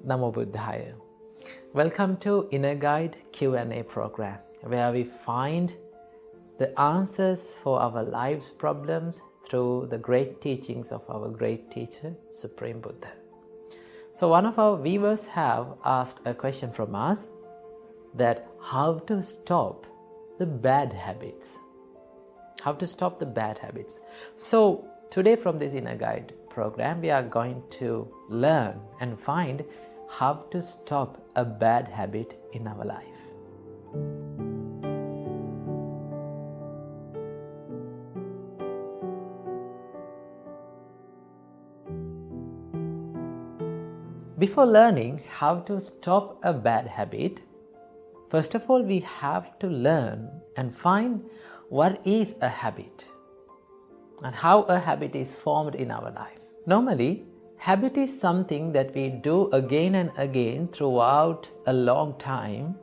Namo Buddhaya. Welcome to Inner Guide Q&A program, where we find the answers for our life's problems through the great teachings of our great teacher, Supreme Buddha. So one of our viewers have asked a question from us that how to stop the bad habits. How to stop the bad habits. So today from this Inner Guide program, we are going to learn and find how to stop a bad habit in our life. Before learning how to stop a bad habit, first of all, we have to learn and find what is a habit and how a habit is formed in our life. Normally, habit is something that we do again and again throughout a long time,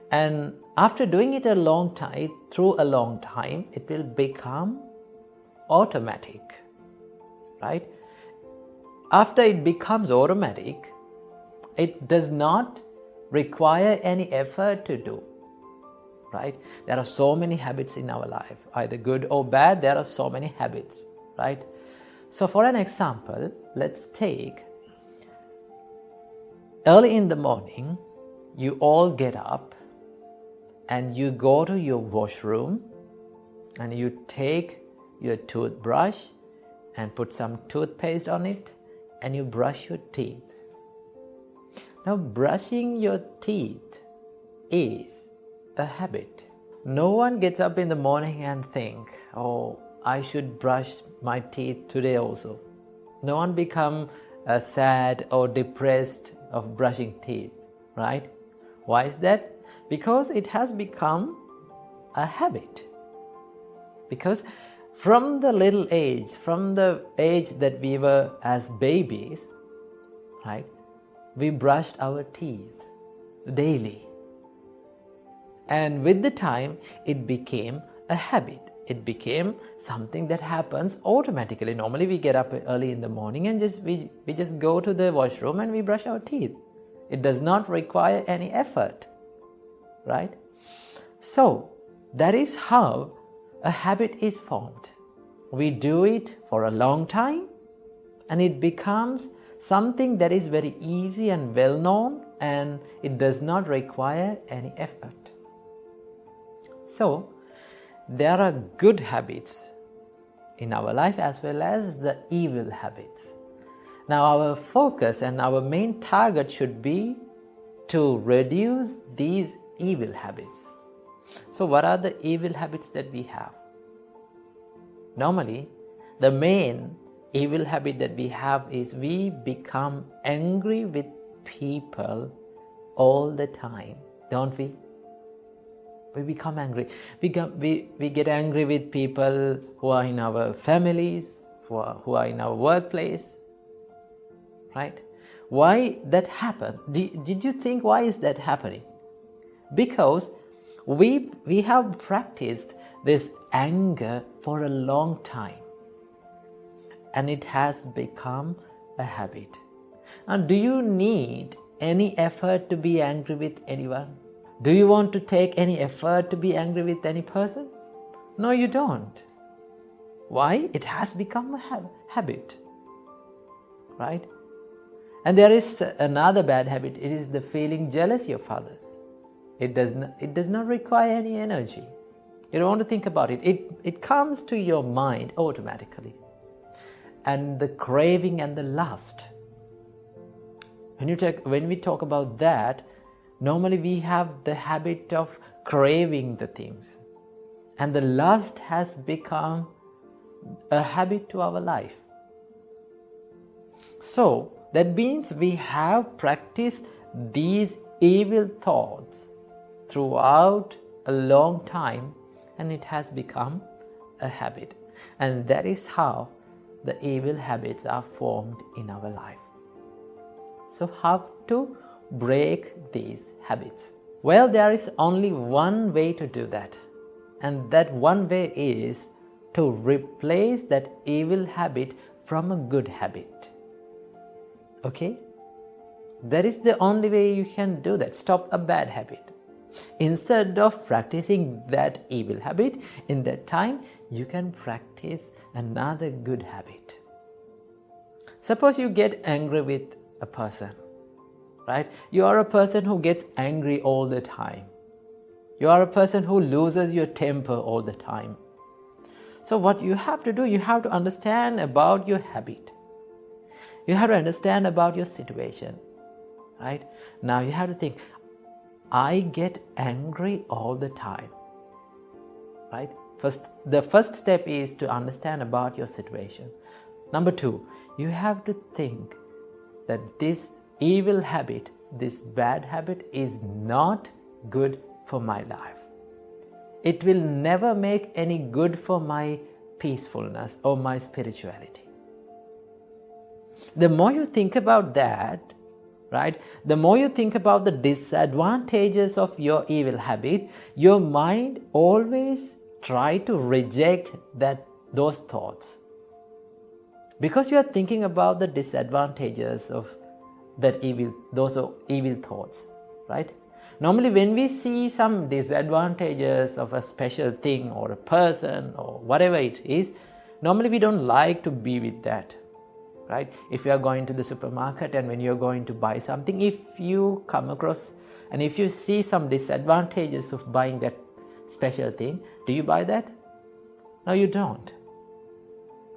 and after doing it through a long time, it will become automatic, right? After it becomes automatic, it does not require any effort to do, right? There are so many habits in our life, either good or bad. There are so many habits, right? So for an example, let's take early in the morning, you all get up and you go to your washroom and you take your toothbrush and put some toothpaste on it and you brush your teeth. Now, brushing your teeth is a habit. No one gets up in the morning and think, oh, I should brush my teeth today also. No one becomes sad or depressed of brushing teeth, right? Why is that? Because it has become a habit. Because from the little age, from the age that we were as babies, right, we brushed our teeth daily. And with the time, it became a habit. It became something that happens automatically. Normally, we get up early in the morning and we just go to the washroom and we brush our teeth. It does not require any effort, right? So, that is how a habit is formed. We do it for a long time and it becomes something that is very easy and well known, and it does not require any effort. So, there are good habits in our life as well as the evil habits. Now, our focus and our main target should be to reduce these evil habits. So, what are the evil habits that we have? Normally, the main evil habit that we have is we become angry with people all the time, don't we? We become angry. We get angry with people who are in our families, who are in our workplace, right? Why that happen? Did you think why is that happening? Because we have practiced this anger for a long time, and it has become a habit. Now, do you need any effort to be angry with anyone? Do you want to take any effort to be angry with any person? No, you don't. Why? It has become a habit, right? And there is another bad habit. It is the feeling jealousy of others. It does not require any energy. You don't want to think about it. It comes to your mind automatically. And the craving and the lust. When we talk about that, normally we have the habit of craving the things. And the lust has become a habit to our life. So, that means we have practiced these evil thoughts throughout a long time, and it has become a habit. And that is how the evil habits are formed in our life. So how to break these habits? Well, there is only one way to do that. And that one way is to replace that evil habit from a good habit. Okay? That is the only way you can do that. Stop a bad habit. Instead of practicing that evil habit, in that time, you can practice another good habit. Suppose you get angry with a person, right? You are a person who gets angry all the time. You are a person who loses your temper all the time. So what you have to do, you have to understand about your habit. You have to understand about your situation, right? Now you have to think, I get angry all the time, right? The first step is to understand about your situation. Number 2, you have to think that this evil habit, this bad habit is not good for my life. It will never make any good for my peacefulness or my spirituality. The more you think about that, right, the more you think about the disadvantages of your evil habit, your mind always try to reject those thoughts. Because you are thinking about the disadvantages of those evil thoughts, right? Normally when we see some disadvantages of a special thing or a person or whatever it is, normally we don't like to be with that, right? If you are going to the supermarket and when you are going to buy something, if you come across and if you see some disadvantages of buying that special thing, do you buy that? No, you don't,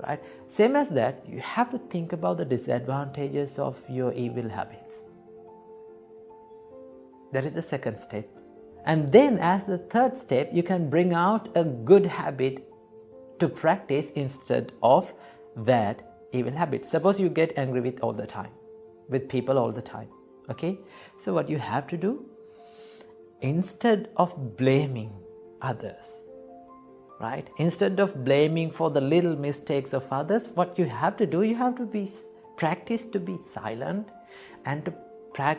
right? Same as that, you have to think about the disadvantages of your evil habits. That is the second step. And then as the third step, you can bring out a good habit to practice instead of that evil habit. Suppose you get angry with people all the time. Okay? So what you have to do, instead of blaming others, right? Instead of blaming for the little mistakes of others, what you have to do, you have to practice to be silent and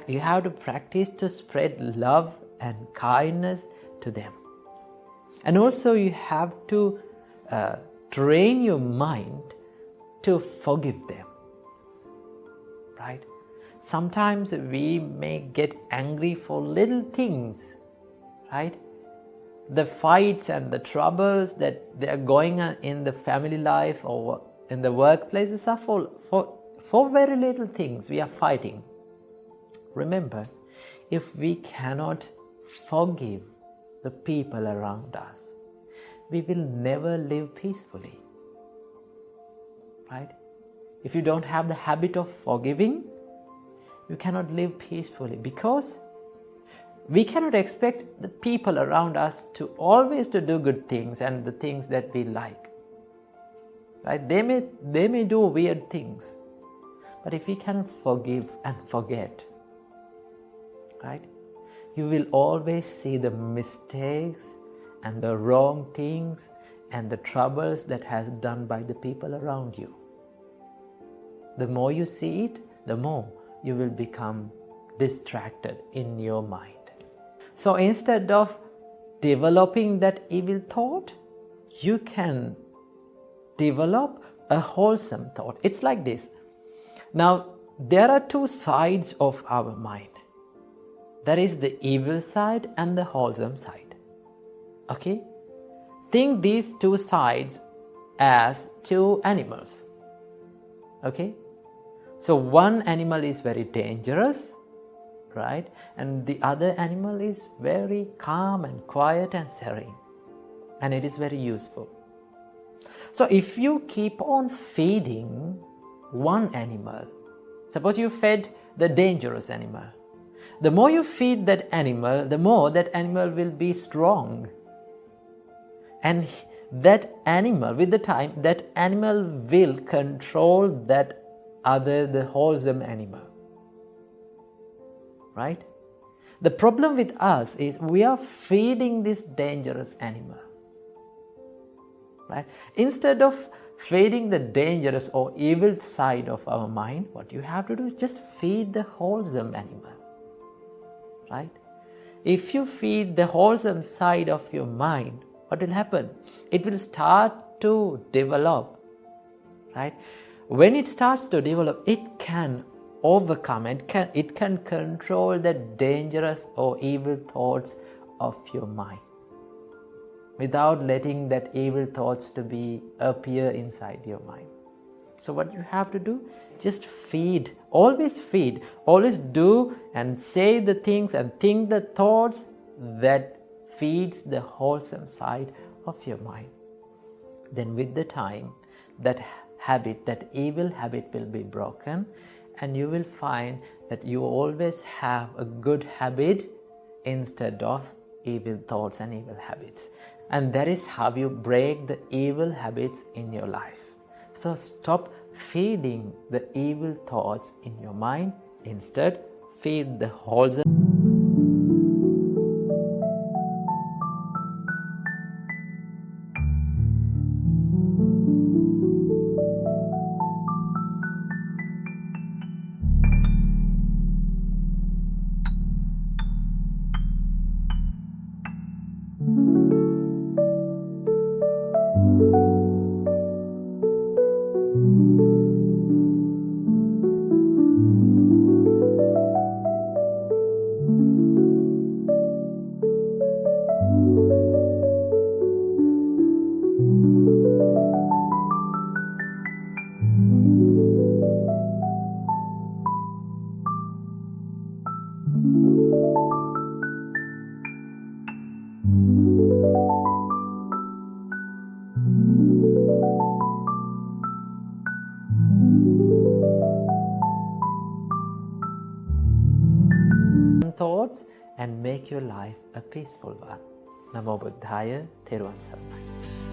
you have to practice to spread love and kindness to them. And also you have to train your mind to forgive them, right? Sometimes we may get angry for little things, right? The fights and the troubles that they are going on in the family life or in the workplaces are for very little things we are fighting. Remember, if we cannot forgive the people around us, we will never live peacefully, right? If you don't have the habit of forgiving, you cannot live peacefully, because we cannot expect the people around us to always to do good things and the things that we like, right? They may do weird things, but if we cannot forgive and forget, right, you will always see the mistakes and the wrong things and the troubles that has done by the people around you. The more you see it, the more you will become distracted in your mind. So instead of developing that evil thought, you can develop a wholesome thought. It's like this. Now, there are two sides of our mind. There is the evil side and the wholesome side. Okay? Think these two sides as two animals. Okay? So one animal is very dangerous, right? And the other animal is very calm and quiet and serene. And it is very useful. So if you keep on feeding one animal, suppose you fed the dangerous animal, the more you feed that animal, the more that animal will be strong. And that animal, with the time, that animal will control the wholesome animal. Right? The problem with us is we are feeding this dangerous animal. Right? Instead of feeding the dangerous or evil side of our mind, what you have to do is just feed the wholesome animal. Right? If you feed the wholesome side of your mind, what will happen? It will start to develop. Right? When it starts to develop, it can overcome, it can control the dangerous or evil thoughts of your mind without letting that evil thoughts to be appear inside your mind. So what you have to do, just feed, always do and say the things and think the thoughts that feeds the wholesome side of your mind. Then with the time, that habit, that evil habit will be broken, and you will find that you always have a good habit instead of evil thoughts and evil habits. And that is how you break the evil habits in your life. So stop feeding the evil thoughts in your mind. Instead, feed the wholesome thoughts and make your life a peaceful one. Namo Buddhaya, Theruvan Saranai.